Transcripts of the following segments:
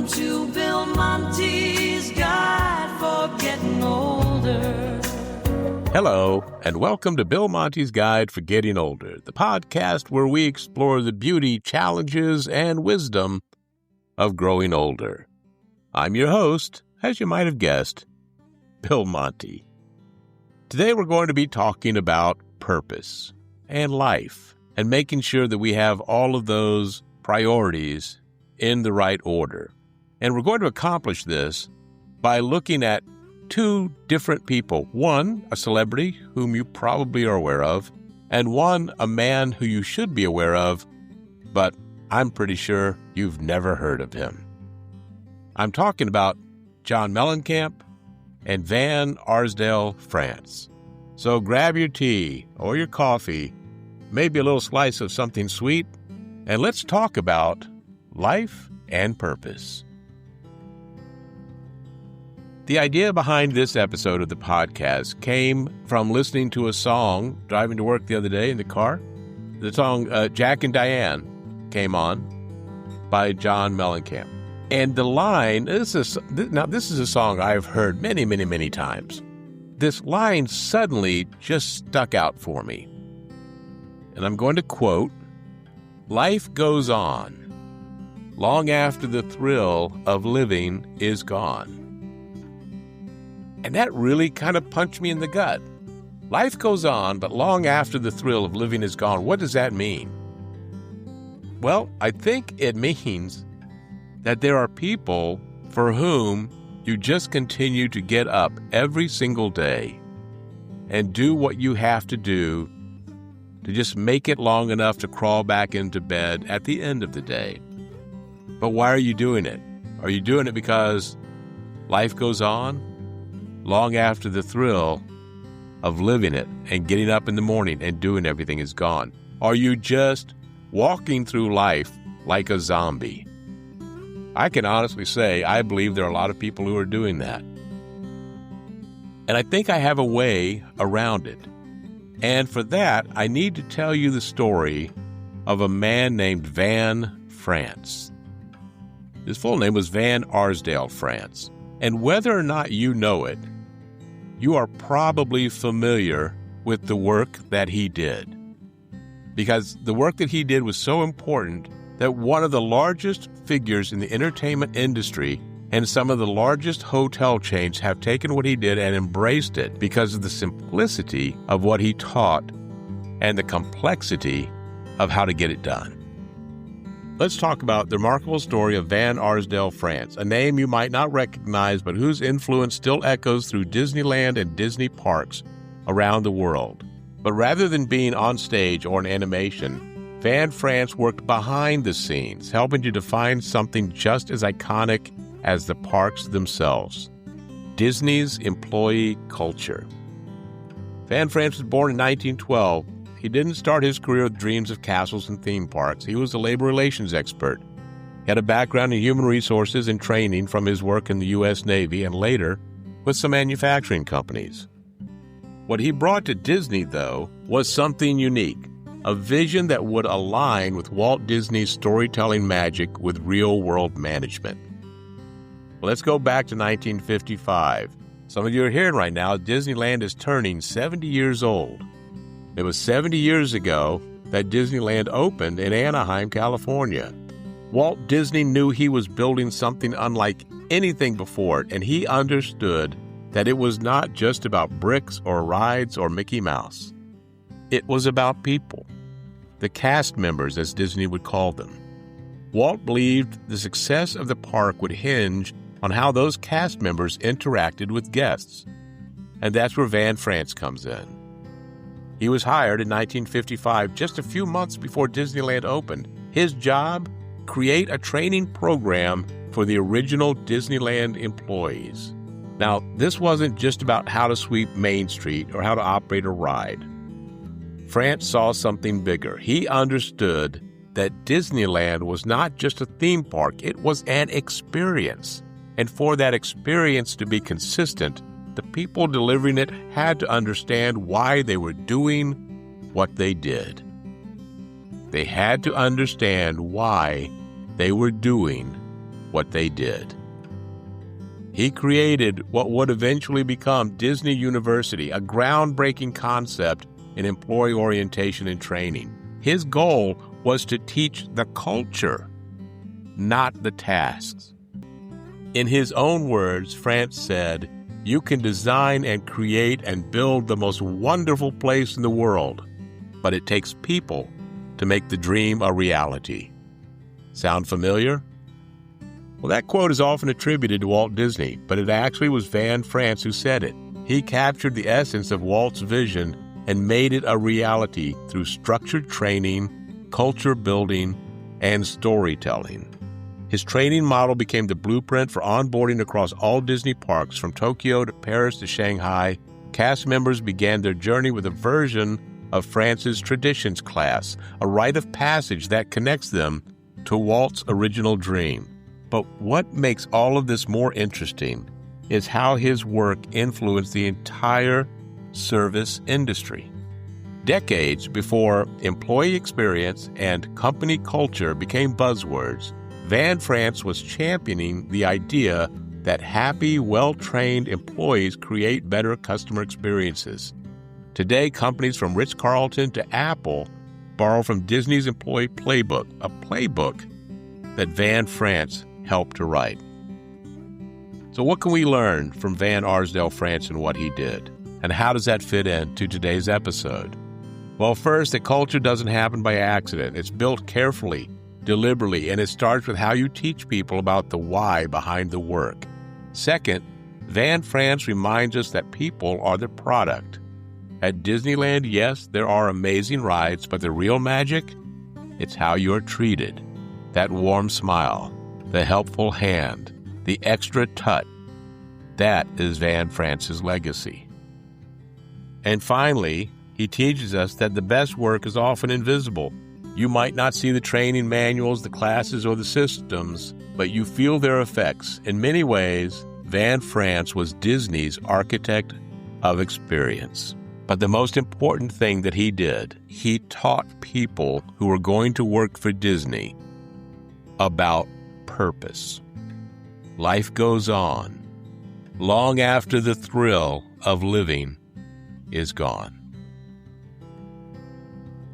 Welcome to Bill Monty's Guide for Getting Older. Hello, and welcome to Bill Monty's Guide for Getting Older, the podcast where we explore the beauty, challenges, and wisdom of growing older. I'm your host, as you might have guessed, Bill Monty. Today we're going to be talking about purpose and life and making sure that we have all of those priorities in the right order. And we're going to accomplish this by looking at two different people. One, a celebrity whom you probably are aware of, and one, a man who you should be aware of, but I'm pretty sure you've never heard of him. I'm talking about John Mellencamp and Van Arsdale France. So grab your tea or your coffee, maybe a little slice of something sweet, and let's talk about life and purpose. The idea behind this episode of the podcast came from listening to a song driving to work the other day in the car. The song Jack and Diane came on by John Mellencamp. And the line, this is a song I've heard many, many, many times. This line suddenly just stuck out for me. And I'm going to quote, "Life goes on long after the thrill of living is gone." And that really kind of punched me in the gut. Life goes on, but long after the thrill of living is gone. What does that mean? Well, I think it means that there are people for whom you just continue to get up every single day and do what you have to do to just make it long enough to crawl back into bed at the end of the day. But why are you doing it? Are you doing it because life goes on long after the thrill of living it and getting up in the morning and doing everything is gone? Are you just walking through life like a zombie? I can honestly say I believe there are a lot of people who are doing that. And I think I have a way around it. And for that, I need to tell you the story of a man named Van France. His full name was Van Arsdale France. And whether or not you know it, you are probably familiar with the work that he did. Because the work that he did was so important that one of the largest figures in the entertainment industry and some of the largest hotel chains have taken what he did and embraced it because of the simplicity of what he taught and the complexity of how to get it done. Let's talk about the remarkable story of Van Arsdale France, a name you might not recognize but whose influence still echoes through Disneyland and Disney parks around the world. But rather than being on stage or in animation, Van France worked behind the scenes, helping to define something just as iconic as the parks themselves: Disney's employee culture. Van France was born in 1912. He didn't start his career with dreams of castles and theme parks. He was a labor relations expert. He had a background in human resources and training from his work in the U.S. Navy and later with some manufacturing companies. What he brought to Disney, though, was something unique, a vision that would align with Walt Disney's storytelling magic with real-world management. Let's go back to 1955. Some of you are hearing right now, Disneyland is turning 70 years old. It was 70 years ago that Disneyland opened in Anaheim, California. Walt Disney knew he was building something unlike anything before it, and he understood that it was not just about bricks or rides or Mickey Mouse. It was about people, the cast members, as Disney would call them. Walt believed the success of the park would hinge on how those cast members interacted with guests. And that's where Van France comes in. He was hired in 1955, just a few months before Disneyland opened. His job? Create a training program for the original Disneyland employees. Now, this wasn't just about how to sweep Main Street or how to operate a ride. France saw something bigger. He understood that Disneyland was not just a theme park, it was an experience. And for that experience to be consistent, the people delivering it had to understand why they were doing what they did. They had to understand why they were doing what they did. He created what would eventually become Disney University, a groundbreaking concept in employee orientation and training. His goal was to teach the culture, not the tasks. In his own words, France said, "You can design and create and build the most wonderful place in the world, but it takes people to make the dream a reality." Sound familiar? Well, that quote is often attributed to Walt Disney, but it actually was Van France who said it. He captured the essence of Walt's vision and made it a reality through structured training, culture building, and storytelling. His training model became the blueprint for onboarding across all Disney parks, from Tokyo to Paris to Shanghai. Cast members began their journey with a version of France's Traditions class, a rite of passage that connects them to Walt's original dream. But what makes all of this more interesting is how his work influenced the entire service industry. Decades before employee experience and company culture became buzzwords, Van France was championing the idea that happy, well-trained employees create better customer experiences. Today, companies from Ritz-Carlton to Apple borrow from Disney's employee playbook, a playbook that Van France helped to write. So what can we learn from Van Arsdale France and what he did? And how does that fit into today's episode? Well, first, that culture doesn't happen by accident. It's built carefully, deliberately, and it starts with how you teach people about the why behind the work. Second, Van France reminds us that people are the product. At Disneyland, yes, there are amazing rides, but the real magic, it's how you're treated. That warm smile, the helpful hand, the extra touch, that is Van France's legacy. And finally, he teaches us that the best work is often invisible. You might not see the training manuals, the classes, or the systems, but you feel their effects. In many ways, Van France was Disney's architect of experience. But the most important thing that he did, he taught people who were going to work for Disney about purpose. Life goes on long after the thrill of living is gone.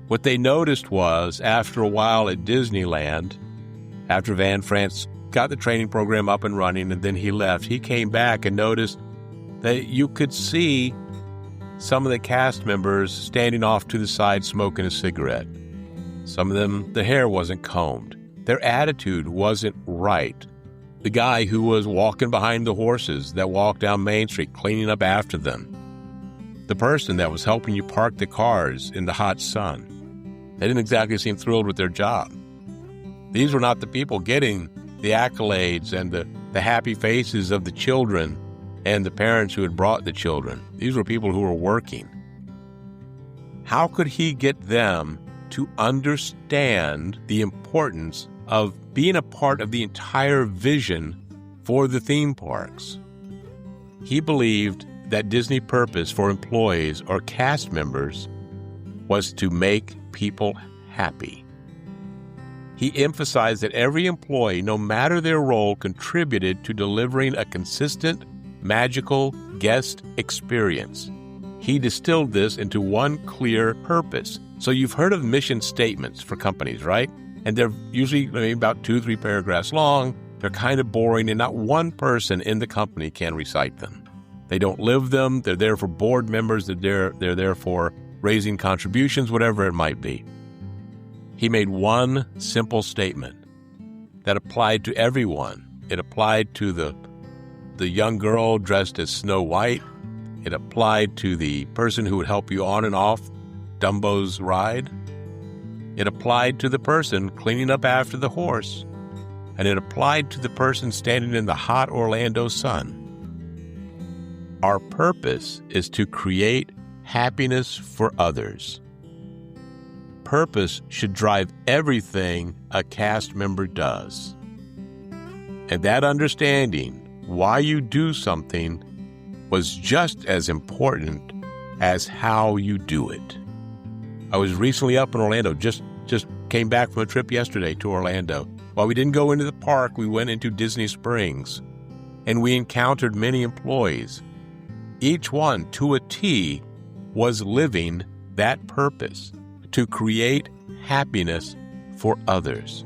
What they noticed was, after a while at Disneyland, after Van France got the training program up and running and then he left, he came back and noticed that you could see some of the cast members standing off to the side smoking a cigarette. Some of them, the hair wasn't combed. Their attitude wasn't right. The guy who was walking behind the horses that walked down Main Street cleaning up after them. The person that was helping you park the cars in the hot sun. They didn't exactly seem thrilled with their job. These were not the people getting the accolades and the happy faces of the children and the parents who had brought the children. These were people who were working. How could he get them to understand the importance of being a part of the entire vision for the theme parks? He believed that Disney purpose for employees or cast members was to make people happy. He emphasized that every employee, no matter their role, contributed to delivering a consistent, magical guest experience. He distilled this into one clear purpose. So you've heard of mission statements for companies, right? And they're usually maybe about 2-3 paragraphs long. They're kind of boring, and not one person in the company can recite them. They don't live them. They're there for board members. They're there for raising contributions, whatever it might be. He made one simple statement that applied to everyone. It applied to the young girl dressed as Snow White. It applied to the person who would help you on and off Dumbo's ride. It applied to the person cleaning up after the horse. And it applied to the person standing in the hot Orlando sun. Our purpose is to create happiness for others. Purpose should drive everything a cast member does. And that understanding why you do something was just as important as how you do it. I was recently up in Orlando, just came back from a trip yesterday to Orlando, While we didn't go into the park, we went into Disney Springs, and we encountered many employees. Each one, to a T, was living that purpose, to create happiness for others.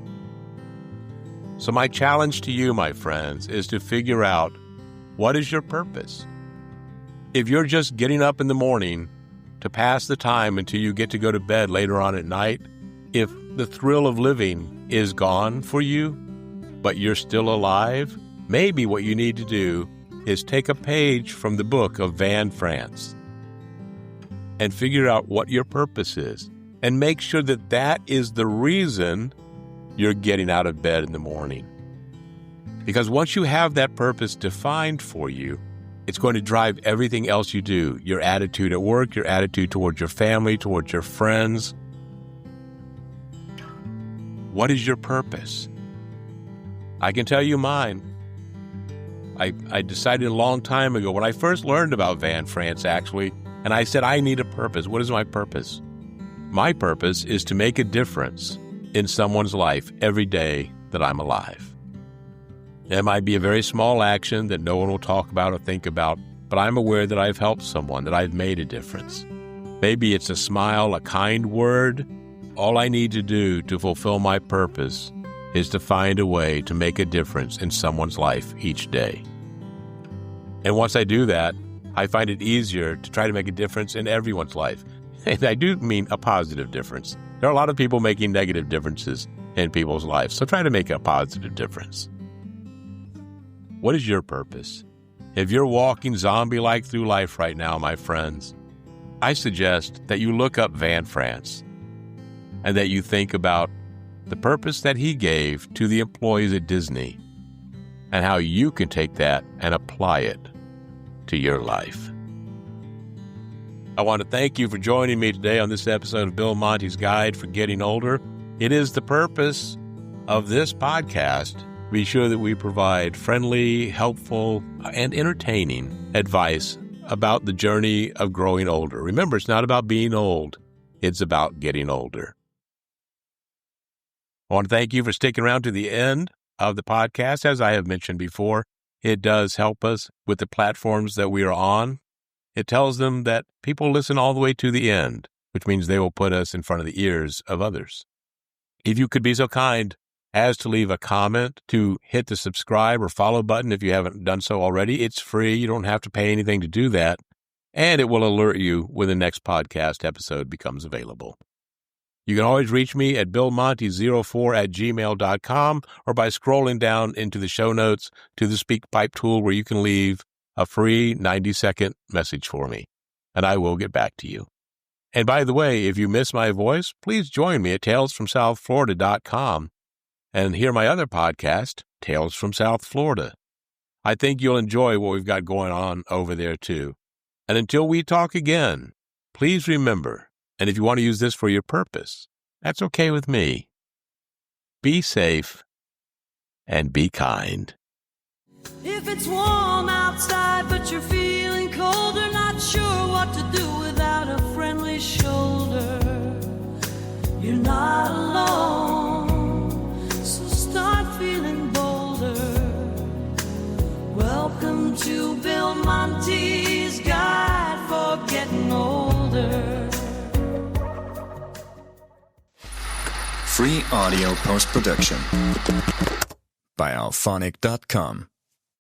So my challenge to you, my friends, is to figure out, what is your purpose? If you're just getting up in the morning to pass the time until you get to go to bed later on at night, if the thrill of living is gone for you, but you're still alive, maybe what you need to do is take a page from the book of France and figure out what your purpose is, and make sure that that is the reason you're getting out of bed in the morning. Because once you have that purpose defined for you, it's going to drive everything else you do, your attitude at work, your attitude towards your family, towards your friends. What is your purpose? I can tell you mine. I decided a long time ago, when I first learned about France, actually, and I said, I need a purpose. What is my purpose? My purpose is to make a difference in someone's life every day that I'm alive. It might be a very small action that no one will talk about or think about, but I'm aware that I've helped someone, that I've made a difference. Maybe it's a smile, a kind word. All I need to do to fulfill my purpose is to find a way to make a difference in someone's life each day. And once I do that, I find it easier to try to make a difference in everyone's life. And I do mean a positive difference. There are a lot of people making negative differences in people's lives, so try to make a positive difference. What is your purpose? If you're walking zombie-like through life right now, my friends, I suggest that you look up France and that you think about the purpose that he gave to the employees at Disney and how you can take that and apply it to your life. I want to thank you for joining me today on this episode of Bill Monty's Guide for Getting Older. It is the purpose of this podcast to be sure that we provide friendly, helpful, and entertaining advice about the journey of growing older. Remember, it's not about being old. It's about getting older. I want to thank you for sticking around to the end of the podcast. As I have mentioned before, it does help us with the platforms that we are on. It tells them that people listen all the way to the end, which means they will put us in front of the ears of others. If you could be so kind as to leave a comment, to hit the subscribe or follow button if you haven't done so already. It's free. You don't have to pay anything to do that. And it will alert you when the next podcast episode becomes available. You can always reach me at billmonty04@gmail.com or by scrolling down into the show notes to the SpeakPipe tool where you can leave a free 90-second message for me, and I will get back to you. And by the way, if you miss my voice, please join me at talesfromsouthflorida.com and hear my other podcast, Tales from South Florida. I think you'll enjoy what we've got going on over there, too. And until we talk again, please remember, and if you want to use this for your purpose, that's okay with me. Be safe and be kind. If it's warm outside but you're feeling colder, not sure what to do without a friendly shoulder, you're not alone, so start feeling bolder. Welcome to Bill Monty's Guide for Getting Older. Free audio post-production by alphonic.com.